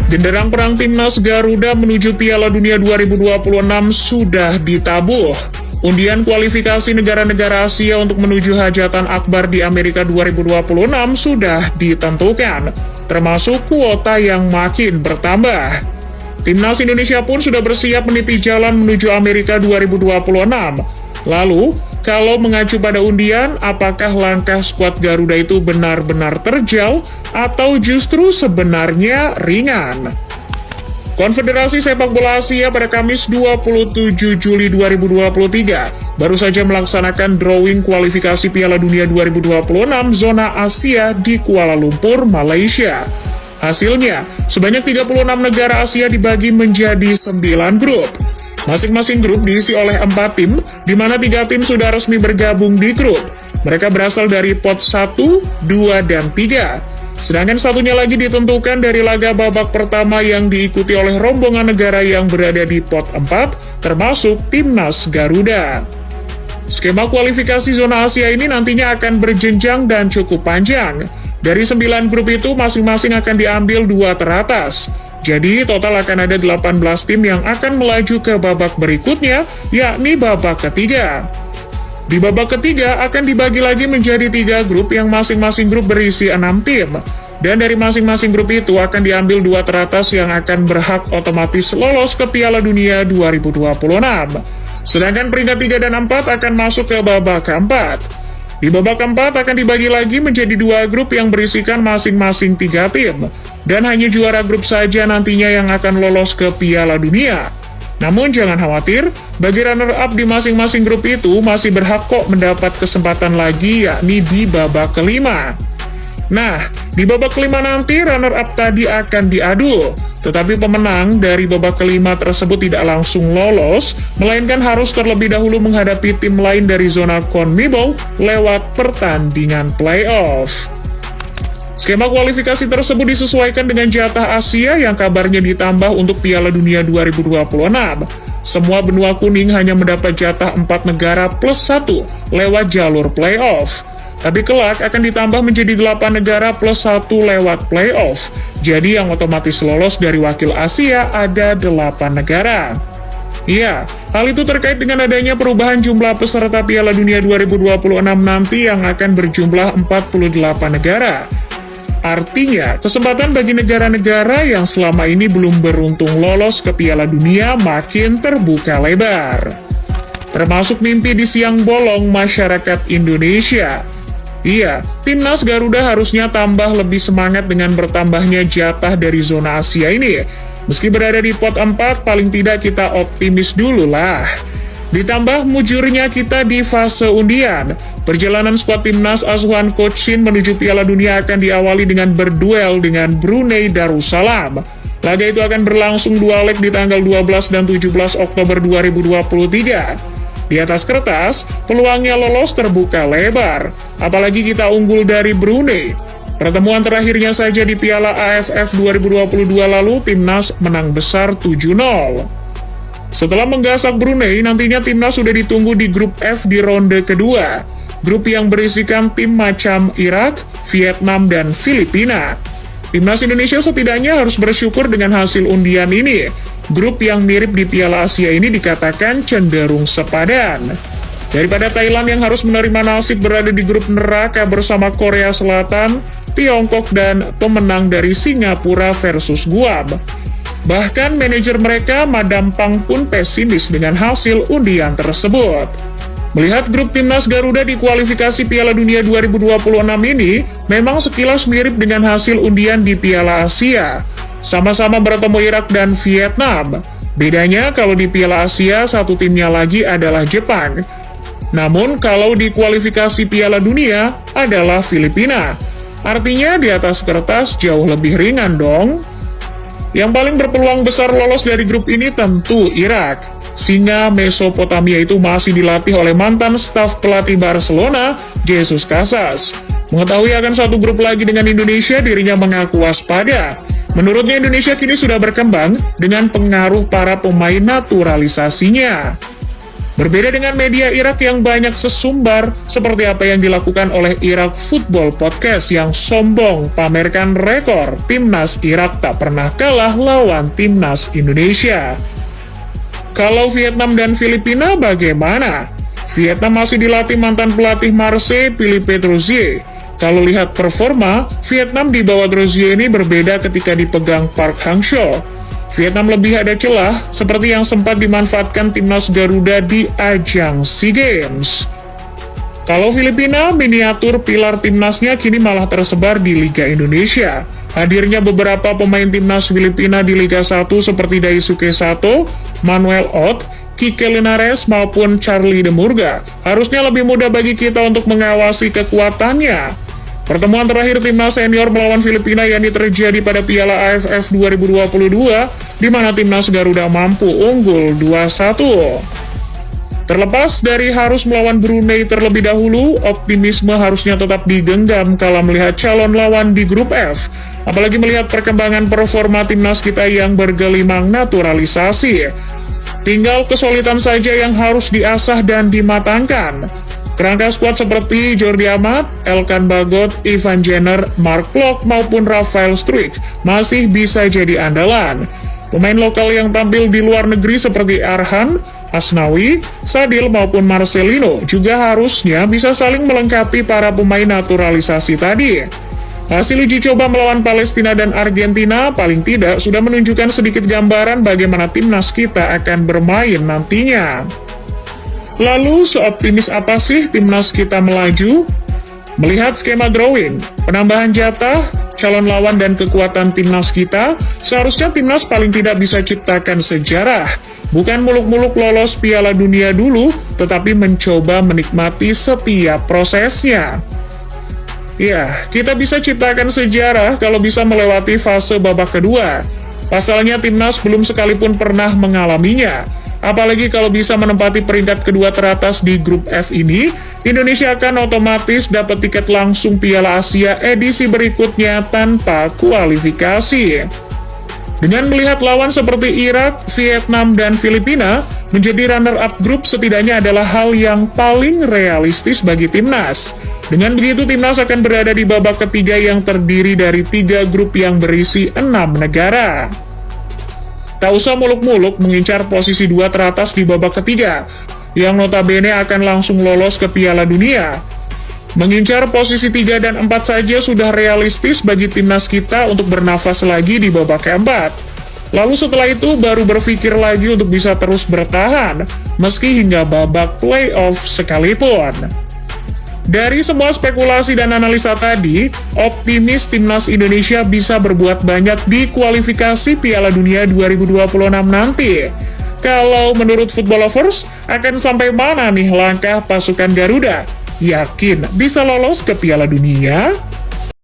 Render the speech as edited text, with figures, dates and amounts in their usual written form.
Genderang perang Timnas Garuda menuju Piala Dunia 2026 sudah ditabuh. Undian kualifikasi negara-negara Asia untuk menuju hajatan akbar di Amerika 2026 sudah ditentukan, termasuk kuota yang makin bertambah. Timnas Indonesia pun sudah bersiap meniti jalan menuju Amerika 2026. Lalu, kalau mengacu pada undian, apakah langkah skuad Garuda itu benar-benar terjal atau justru sebenarnya ringan? Konfederasi Sepak Bola Asia pada Kamis 27 Juli 2023 baru saja melaksanakan drawing kualifikasi Piala Dunia 2026 zona Asia di Kuala Lumpur, Malaysia. Hasilnya, sebanyak 36 negara Asia dibagi menjadi 9 grup. Masing-masing grup diisi oleh 4 tim, di mana 3 tim sudah resmi bergabung di grup. Mereka berasal dari pot 1, 2, dan 3. Sedangkan satunya lagi ditentukan dari laga babak pertama yang diikuti oleh rombongan negara yang berada di pot 4, termasuk Timnas Garuda. Skema kualifikasi zona Asia ini nantinya akan berjenjang dan cukup panjang. Dari 9 grup itu masing-masing akan diambil 2 teratas. Jadi total akan ada 18 tim yang akan melaju ke babak berikutnya, yakni babak ketiga. Di babak ketiga akan dibagi lagi menjadi 3 grup yang masing-masing grup berisi 6 tim. Dan dari masing-masing grup itu akan diambil 2 teratas yang akan berhak otomatis lolos ke Piala Dunia 2026. Sedangkan peringkat 3 dan 4 akan masuk ke babak keempat. Di babak keempat akan dibagi lagi menjadi 2 grup yang berisikan masing-masing 3 tim. Dan hanya juara grup saja nantinya yang akan lolos ke Piala Dunia. Namun jangan khawatir, bagi runner-up di masing-masing grup itu masih berhak kok mendapat kesempatan lagi, yakni di babak kelima. Nah, di babak kelima nanti runner-up tadi akan diadu. Tetapi pemenang dari babak kelima tersebut tidak langsung lolos, melainkan harus terlebih dahulu menghadapi tim lain dari zona CONMEBOL lewat pertandingan playoff. Skema kualifikasi tersebut disesuaikan dengan jatah Asia yang kabarnya ditambah untuk Piala Dunia 2026. Semua benua kuning hanya mendapat jatah 4 negara plus 1 lewat jalur playoff. Tapi kelak akan ditambah menjadi 8 negara plus 1 lewat playoff. Jadi yang otomatis lolos dari wakil Asia ada 8 negara. Ya, hal itu terkait dengan adanya perubahan jumlah peserta Piala Dunia 2026 nanti yang akan berjumlah 48 negara. Artinya, kesempatan bagi negara-negara yang selama ini belum beruntung lolos ke Piala Dunia makin terbuka lebar. Termasuk mimpi di siang bolong masyarakat Indonesia. Iya, Timnas Garuda harusnya tambah lebih semangat dengan bertambahnya jatah dari zona Asia ini. Meski berada di pot 4, paling tidak kita optimis dulu lah. Ditambah mujurnya kita di fase undian. Perjalanan skuad Timnas asuhan Coach Shin menuju Piala Dunia akan diawali dengan berduel dengan Brunei Darussalam. Laga itu akan berlangsung 2 leg di tanggal 12 dan 17 Oktober 2023. Di atas kertas, peluangnya lolos terbuka lebar. Apalagi kita unggul dari Brunei. Pertemuan terakhirnya saja di Piala AFF 2022 lalu, Timnas menang besar 7-0. Setelah menggasak Brunei, nantinya Timnas sudah ditunggu di grup F di ronde kedua. Grup yang berisikan tim macam Irak, Vietnam, dan Filipina. Timnas Indonesia setidaknya harus bersyukur dengan hasil undian ini. Grup yang mirip di Piala Asia ini dikatakan cenderung sepadan. Daripada Thailand yang harus menerima nasib berada di grup neraka bersama Korea Selatan, Tiongkok, dan pemenang dari Singapura versus Guam. Bahkan manajer mereka, Madam Pang, pun pesimis dengan hasil undian tersebut. Melihat grup Timnas Garuda di kualifikasi Piala Dunia 2026 ini, memang sekilas mirip dengan hasil undian di Piala Asia. Sama-sama bertemu Irak dan Vietnam. Bedanya kalau di Piala Asia, satu timnya lagi adalah Jepang. Namun kalau di kualifikasi Piala Dunia adalah Filipina. Artinya di atas kertas jauh lebih ringan dong. Yang paling berpeluang besar lolos dari grup ini tentu Irak. Singa Mesopotamia itu masih dilatih oleh mantan staf pelatih Barcelona, Jesus Casas. Mengetahui akan satu grup lagi dengan Indonesia, dirinya mengaku waspada. Menurutnya Indonesia kini sudah berkembang dengan pengaruh para pemain naturalisasinya. Berbeda dengan media Irak yang banyak sesumbar, seperti apa yang dilakukan oleh Irak Football Podcast yang sombong pamerkan rekor Timnas Irak tak pernah kalah lawan Timnas Indonesia. Kalau Vietnam dan Filipina bagaimana? Vietnam masih dilatih mantan pelatih Marseille, Philippe Troussier. Kalau lihat performa, Vietnam di bawah Troussier ini berbeda ketika dipegang Park Hang-seo. Vietnam lebih ada celah, seperti yang sempat dimanfaatkan timnas Garuda di ajang SEA Games. Kalau Filipina, miniatur pilar timnasnya kini malah tersebar di Liga Indonesia. Hadirnya beberapa pemain timnas Filipina di Liga 1 seperti Daisuke Sato, Manuel Ott, Kike Linares maupun Charlie de Murga harusnya lebih mudah bagi kita untuk mengawasi kekuatannya. Pertemuan terakhir timnas senior melawan Filipina yang terjadi pada Piala AFF 2022, di mana timnas Garuda mampu unggul 2-1. Terlepas dari harus melawan Brunei terlebih dahulu, optimisme harusnya tetap digenggam kala melihat calon lawan di grup F. Apalagi melihat perkembangan performa timnas kita yang bergelimang naturalisasi. Tinggal kesulitan saja yang harus diasah dan dimatangkan. Kerangka skuad seperti Jordi Amat, Elkan Bagot, Ivan Jenner, Mark Klok, maupun Rafael Struijk masih bisa jadi andalan. Pemain lokal yang tampil di luar negeri seperti Arhan, Asnawi, Sadil, maupun Marcelino juga harusnya bisa saling melengkapi para pemain naturalisasi tadi. Hasil uji coba melawan Palestina dan Argentina paling tidak sudah menunjukkan sedikit gambaran bagaimana timnas kita akan bermain nantinya. Lalu, seoptimis apa sih timnas kita melaju? Melihat skema drawing, penambahan jatah, calon lawan dan kekuatan timnas kita, seharusnya timnas paling tidak bisa ciptakan sejarah. Bukan muluk-muluk lolos Piala Dunia dulu, tetapi mencoba menikmati setiap prosesnya. Ya, kita bisa ciptakan sejarah kalau bisa melewati fase babak kedua. Pasalnya timnas belum sekalipun pernah mengalaminya. Apalagi kalau bisa menempati peringkat kedua teratas di grup F ini, Indonesia akan otomatis dapat tiket langsung Piala Asia edisi berikutnya tanpa kualifikasi. Dengan melihat lawan seperti Irak, Vietnam, dan Filipina, menjadi runner-up grup setidaknya adalah hal yang paling realistis bagi timnas. Dengan begitu, timnas akan berada di babak ketiga yang terdiri dari 3 grup yang berisi 6 negara. Tak usah muluk-muluk mengincar posisi 2 teratas di babak ketiga, yang notabene akan langsung lolos ke Piala Dunia. Mengincar posisi 3 dan 4 saja sudah realistis bagi timnas kita untuk bernafas lagi di babak keempat. Lalu setelah itu baru berpikir lagi untuk bisa terus bertahan, meski hingga babak playoff sekalipun. Dari semua spekulasi dan analisa tadi, optimis timnas Indonesia bisa berbuat banyak di kualifikasi Piala Dunia 2026 nanti. Kalau menurut Football Lovers, akan sampai mana nih langkah pasukan Garuda? Yakin bisa lolos ke Piala Dunia?